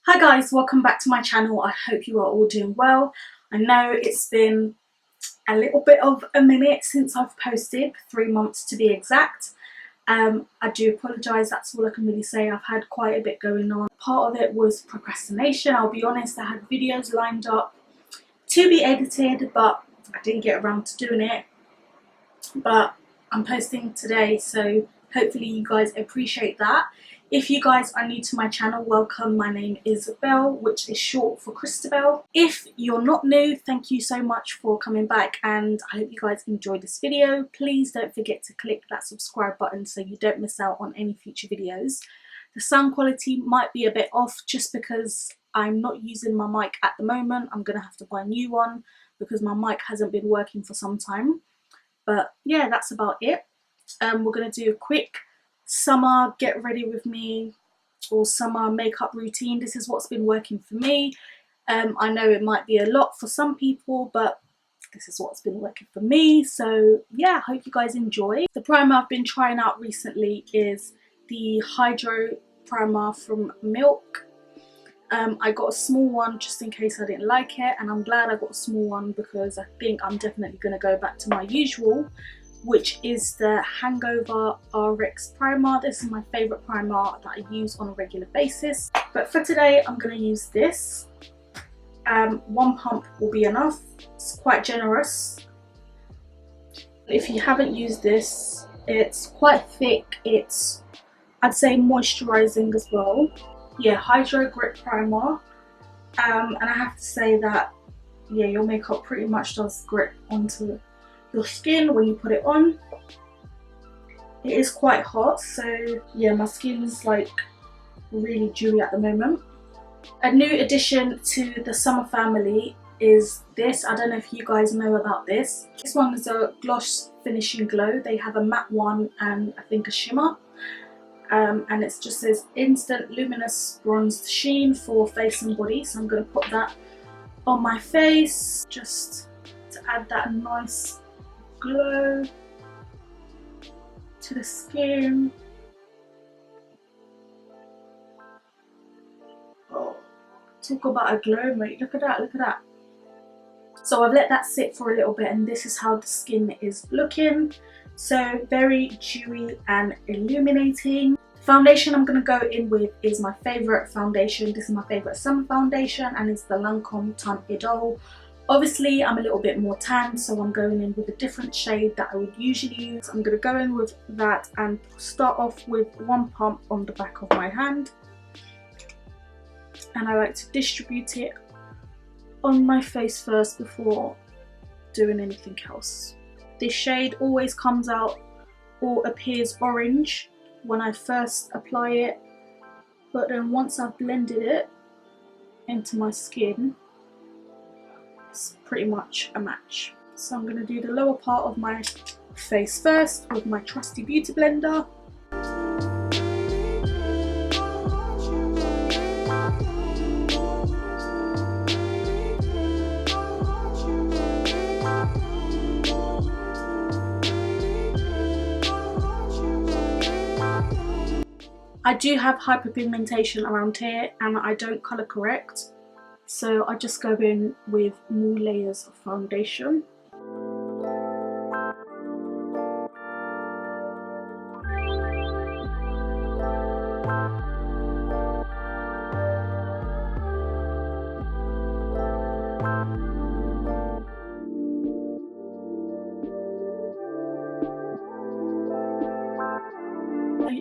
Hi guys, welcome back to my channel. I hope you are all doing well. I know it's been a little bit of a minute since I've posted, 3 months to be exact. I do apologise, that's all I can really say. I've had quite a bit going on. Part of it was procrastination, I'll be honest. I had videos lined up to be edited, but I didn't get around to doing it. But I'm posting today, so hopefully you guys appreciate that. If you guys are new to my channel, welcome. My name is Belle, which is short for Christabel. If you're not new, thank you so much for coming back, and I hope you guys enjoyed this video. Please don't forget to click that subscribe button so you don't miss out on any future videos. The sound quality might be a bit off just because I'm not using my mic at the moment. I'm gonna have to buy a new one because my mic hasn't been working for some time. But yeah, that's about it. We're gonna do a quick summer get ready with me or summer makeup routine. This is what's been working for me. I know it might be a lot for some people, but this is what's been working for me. So yeah, I hope you guys enjoy. The primer I've been trying out recently is the Hydro Primer from Milk. I got a small one just in case I didn't like it, and I'm glad I got a small one because I think I'm definitely going to go back to my usual, which is the Hangover RX primer. This is my favourite primer that I use on a regular basis. But for today, I'm going to use this. 1 pump will be enough. It's quite generous. If you haven't used this, it's quite thick. It's, I'd say, moisturising as well. Yeah, Hydro Grip Primer. And I have to say that, yeah, your makeup pretty much does grip onto your skin when you put it on. It is quite hot, so yeah, my skin's like really dewy at the moment. A new addition to the summer family is this. I don't know if you guys know about this. This one is a gloss finishing glow. They have a matte one and I think a shimmer. And it just says instant luminous bronzed sheen for face and body, so I'm going to put that on my face just to add that nice glow to the skin. Oh, talk about a glow, mate. Look at that, look at that. So I've let that sit for a little bit, and this is how the skin is looking. So very dewy and illuminating. Foundation I'm going to go in with is my favourite foundation. This is my favourite summer foundation, and it's the Lancome Teint Idole. Obviously I'm a little bit more tan, so I'm going in with a different shade that I would usually use. I'm going to go in with that and start off with 1 pump on the back of my hand, and I like to distribute it on my face first before doing anything else. This shade always comes out or appears orange when I first apply it, but then once I've blended it into my skin, it's pretty much a match. So I'm going to do the lower part of my face first with my trusty beauty blender. I do have hyperpigmentation around here and I don't colour correct, so I just go in with more layers of foundation.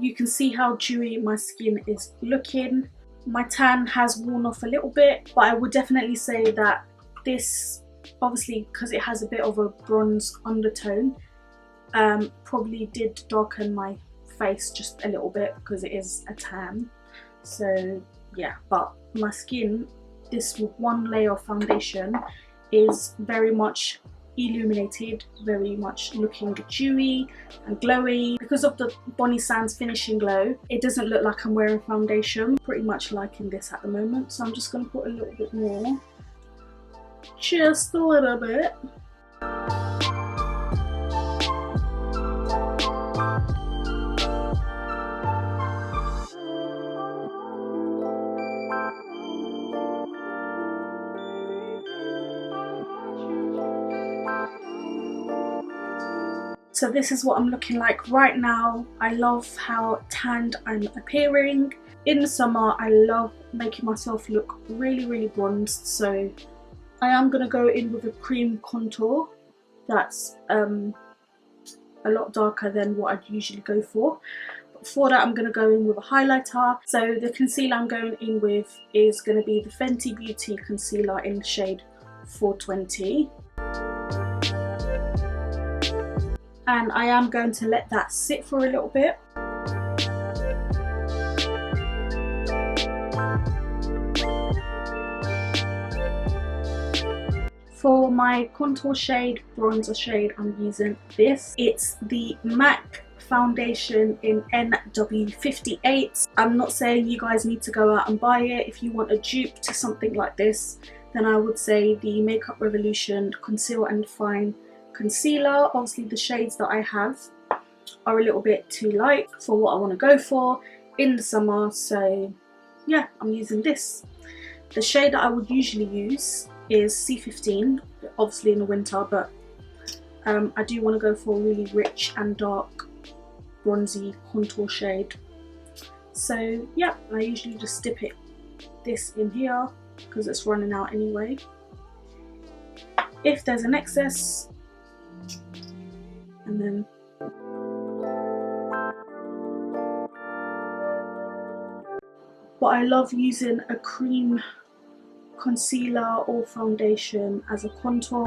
You can see how dewy my skin is looking. My tan has worn off a little bit, but I would definitely say that this, obviously because it has a bit of a bronze undertone, probably did darken my face just a little bit because it is a tan. So yeah, but my skin, this with 1 layer of foundation, is very much illuminated, very much looking dewy and glowy. Because of the Bonnie Sands finishing glow, it doesn't look like I'm wearing foundation. Pretty much liking this at the moment, so I'm just going to put a little bit more, just a little bit. So this is what I'm looking like right now. I love how tanned I'm appearing. In the summer, I love making myself look really bronzed, so I am going to go in with a cream contour that's a lot darker than what I'd usually go for. But for that, I'm going to go in with a highlighter. So the concealer I'm going in with is going to be the Fenty Beauty concealer in the shade 420. And I am going to let that sit for a little bit. For my contour shade, bronzer shade, I'm using this. It's the MAC foundation in NW58. I'm not saying you guys need to go out and buy it. If you want a dupe to something like this, then I would say the Makeup Revolution Conceal and Define Concealer. Obviously the shades that I have are a little bit too light for what I want to go for in the summer, so yeah, I'm using this. The shade that I would usually use is C15, obviously in the winter, but I do want to go for a really rich and dark bronzy contour shade. So yeah, I usually just dip this in here because it's running out anyway. If there's an excess, and then but I love using a cream concealer or foundation as a contour.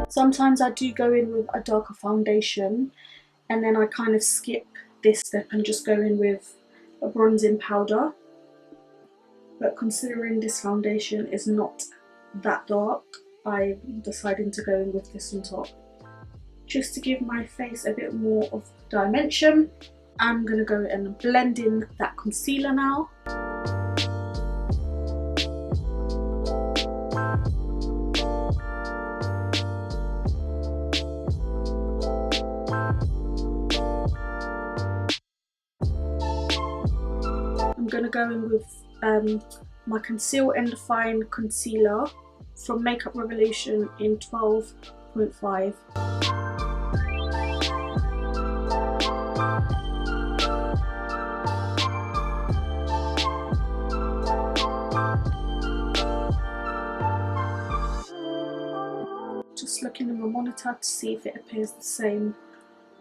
Sometimes I do go in with a darker foundation and then I kind of skip this step and just go in with a bronzing powder. But considering this foundation is not that dark, I'm deciding to go in with this on top. Just to give my face a bit more of dimension, I'm going to go and blend in that concealer now. I'm going to go in with my Conceal and Define concealer from Makeup Revolution in 12.5. Just looking at my monitor to see if it appears the same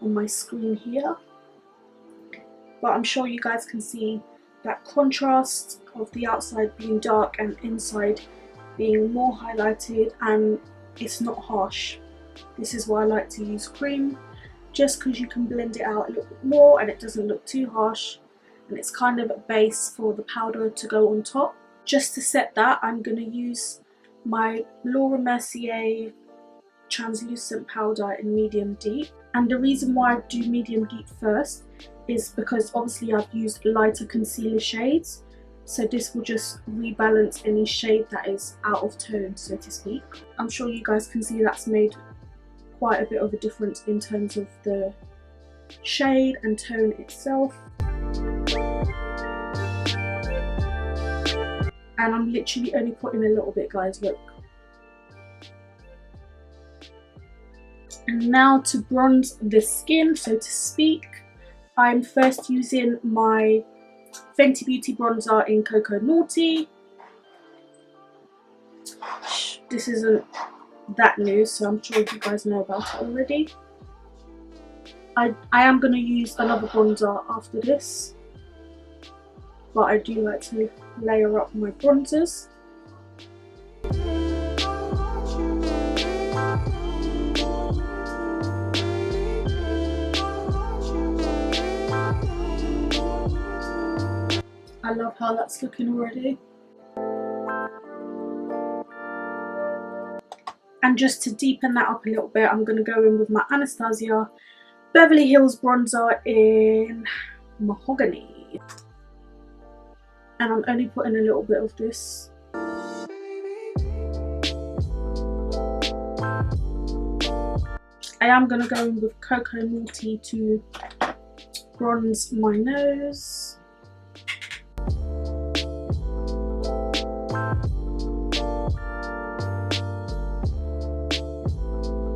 on my screen here, but I'm sure you guys can see that contrast of the outside being dark and inside being more highlighted, and it's not harsh. This is why I like to use cream, just because you can blend it out a little bit more and it doesn't look too harsh, and it's kind of a base for the powder to go on top. Just to set that, I'm going to use my Laura Mercier translucent powder in medium deep, and the reason why I do medium deep first is because obviously I've used lighter concealer shades, so this will just rebalance any shade that is out of tone, so to speak. I'm sure you guys can see that's made quite a bit of a difference in terms of the shade and tone itself. And I'm literally only putting a little bit, guys, look. And now to bronze the skin, so to speak, I'm first using my Fenty Beauty bronzer in Cocoa Naughty. This isn't that new, so I'm sure you guys know about it already. I am going to use another bronzer after this, but I do like to layer up my bronzers. I love how that's looking already. And just to deepen that up a little bit, I'm going to go in with my Anastasia Beverly Hills bronzer in Mahogany. And I'm only putting a little bit of this. I am going to go in with Cocoa Naughty to bronze my nose.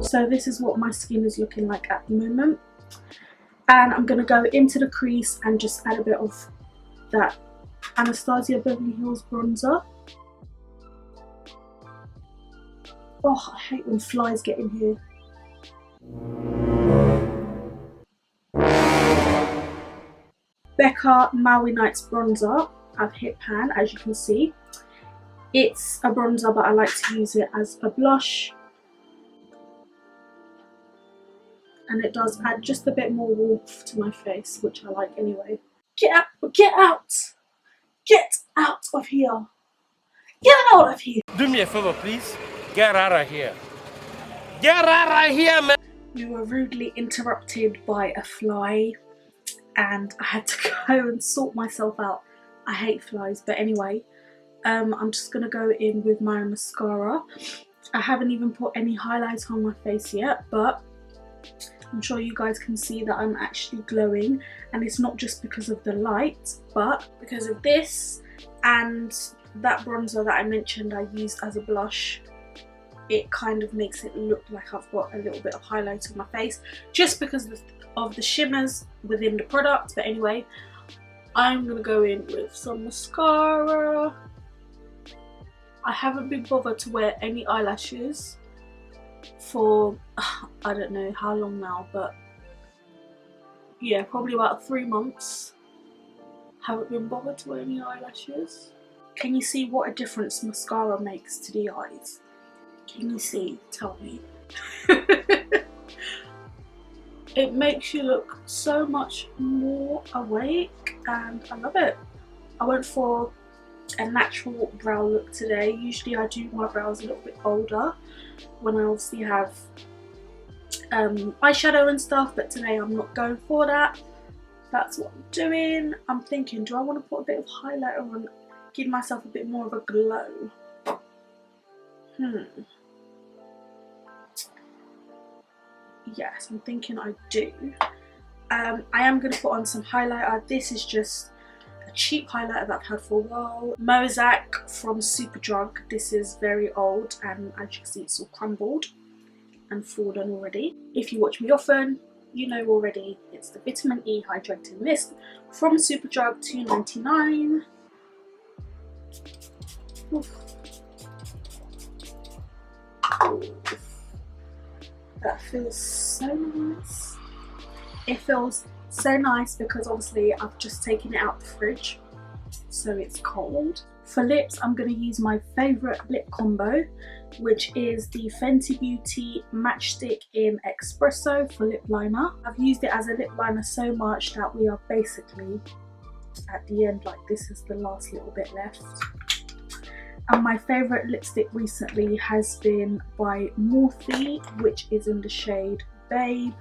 So this is what my skin is looking like at the moment. And I'm going to go into the crease and just add a bit of that Anastasia Beverly Hills bronzer. Oh, I hate when flies get in here. Becca Maui Nights bronzer. I've hit pan, as you can see. It's a bronzer, but I like to use it as a blush. And it does add just a bit more warmth to my face, which I like anyway. Get out! Get out! Get out of here! Get out of here! Do me a favor, please. Get out of here. Get out of here, man! We were rudely interrupted by a fly and I had to go and sort myself out. I hate flies, but anyway, I'm just going to go in with my mascara. I haven't even put any highlighter on my face yet, but I'm sure you guys can see that I'm actually glowing, and it's not just because of the light, but because of this and that bronzer that I mentioned I used as a blush. It kind of makes it look like I've got a little bit of highlight on my face just because of the shimmers within the product. But anyway, I'm gonna go in with some mascara. I haven't been bothered to wear any eyelashes for I don't know how long now, but yeah, probably about 3 months. Haven't been bothered to wear any eyelashes. Can you see what a difference mascara makes to the eyes? Can you see? Tell me. It makes you look so much more awake and I love it. I went for a natural brow look today. Usually I do my brows a little bit bolder when I obviously have eyeshadow and stuff, but today I'm not going for that. That's what I'm doing. I'm thinking, do I want to put a bit of highlighter on, give myself a bit more of a glow? Yes, I'm thinking I do. I am going to put on some highlighter. This is just a cheap highlighter that I've had for a while. Mosaic from Superdrug. This is very old and as you can see it's all crumbled and fallen already. If you watch me often, you know already it's the Vitamin E Hydrating Mist from Superdrug, $2.99. Oof. Oof. That feels so nice. It feels so nice because obviously I've just taken it out the fridge, so it's cold. For lips, I'm going to use my favourite lip combo, which is the Fenty Beauty Matchstick in Espresso for lip liner. I've used it as a lip liner so much that we are basically at the end, like this is the last little bit left. And my favourite lipstick recently has been by Morphe, which is in the shade Babe.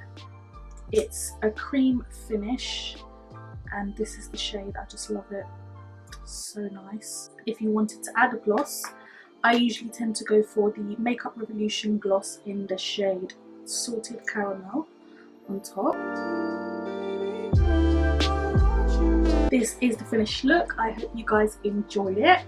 It's a cream finish and this is the shade. I just love it. So nice. If you wanted to add a gloss, I usually tend to go for the Makeup Revolution gloss in the shade Salted Caramel on top. This is the finished look. I hope you guys enjoyed it.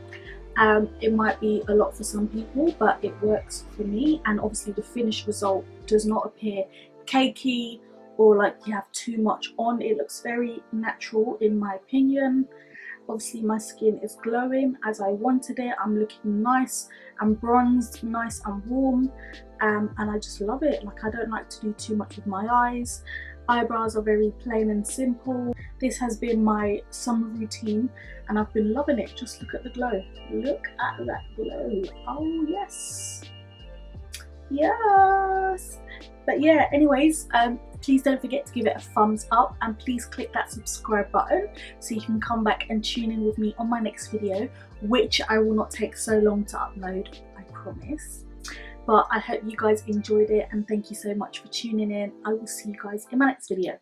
It might be a lot for some people, but it works for me, and obviously the finished result does not appear cakey or like you have too much on. It looks very natural in my opinion. Obviously my skin is glowing as I wanted it. I'm looking nice and bronzed, nice and warm, and I just love it. Like, I don't like to do too much with my eyes. Eyebrows are very plain and simple. This has been my summer routine and I've been loving it. Just look at the glow. Look at that glow. Oh yes. Yes. But yeah, anyways, please don't forget to give it a thumbs up and please click that subscribe button so you can come back and tune in with me on my next video, which I will not take so long to upload, I promise. But I hope you guys enjoyed it and thank you so much for tuning in. I will see you guys in my next video.